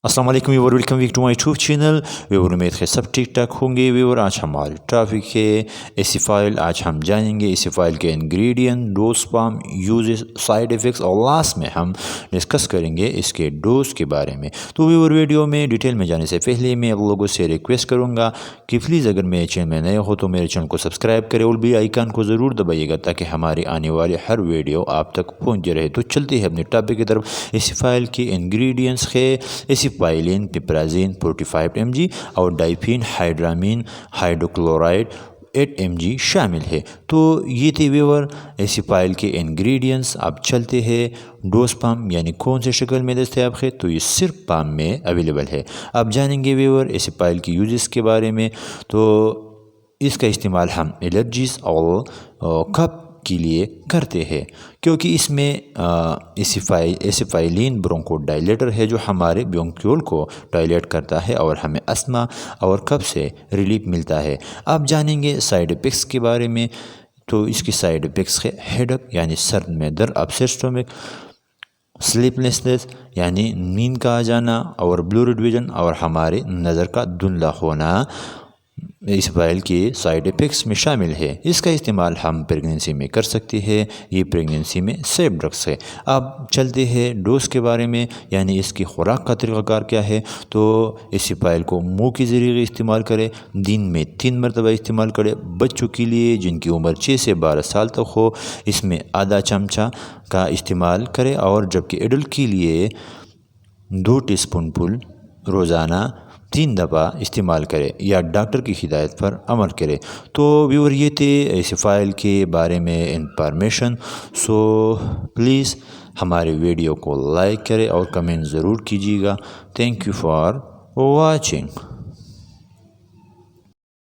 अस्सलाम वालेकुम viewer, welcome back to my YouTube channel. Viewer उम्मीद है सब ठीक ठाक होंगे। व्यूअर आज हमारी टॉपिक है ऐसी फाइल। आज हम जानेंगे ऐसी फाइल के ingredient, dose, spam, uses, side effects और लास्ट में हम डिस्कस करेंगे इसके डोज के बारे में। तो व्यूअर वीडियो में डिटेल में जाने से पहले मैं आप लोगों से रिक्वेस्ट करूँगा कि प्लीज़ अगर मेरे चैनल में नए हो तो मेरे चैनल को सब्सक्राइब करें और बेल आइकन को ज़रूर दबाइएगा ताकि हमारी आने वाली हर वीडियो आप तक पहुँच रहे। तो चलते हैं अपने टॉपिक की तरफ। इसी फाइल के इंग्रेडिएंट्स है एसिफाइलिन, पिपराजिन 45 mg और डाइफिन हाइड्रामीन हाइड्रोक्लोराइड 8 mg शामिल है। तो ये थे व्यूअर एसिफाइल के इंग्रेडिएंट्स। अब चलते हैं डोज पाम यानी कौन से शक्ल में दस्तयाब है। तो ये सिर्फ पाम में अवेलेबल है। अब जानेंगे व्यूअर एसिफाइल की यूजेस के बारे में। तो इसका इस्तेमाल हम एलर्जीज और कफ के लिए करते हैं क्योंकि इसमें एसिफाइलिन ब्रोंकोडाइलेटर है जो हमारे ब्रोंक्यूल को डायलेट करता है और हमें अस्थमा और कफ से रिलीफ मिलता है। अब जानेंगे साइड इफ़ेक्ट्स के बारे में। तो इसकी साइड इफ़ेक्ट्स है हेडेक यानी सर में दर्द, अपसेट स्टमक, स्लीपलेसनेस यानी नींद का आ जाना और ब्लूरिड विजन और हमारे नज़र का धुंधला होना इस फाइल के साइड इफ़ेक्ट्स में शामिल है। इसका इस्तेमाल हम प्रेगनेंसी में कर सकते हैं। ये प्रेगनेंसी में सेफ ड्रग्स है। अब चलते हैं डोज के बारे में यानी इसकी खुराक का तरीक़ाकार क्या है। तो इस फाइल को मुंह के ज़रिए इस्तेमाल करें, दिन में 3 मरतबा इस्तेमाल करें। बच्चों के लिए जिनकी उम्र 6 से 12 साल तक हो इसमें आधा चमचा का इस्तेमाल करें और जबकि एडल्ट के लिए 2 टीस्पून रोज़ाना 3 दफ़ा इस्तेमाल करें या डॉक्टर की हिदायत पर अमल करें। तो व्यूअर ये थे ऐसे फाइल के बारे में इंफॉर्मेशन। सो प्लीज़ हमारे वीडियो को लाइक करें और कमेंट ज़रूर कीजिएगा। Thank you for watching.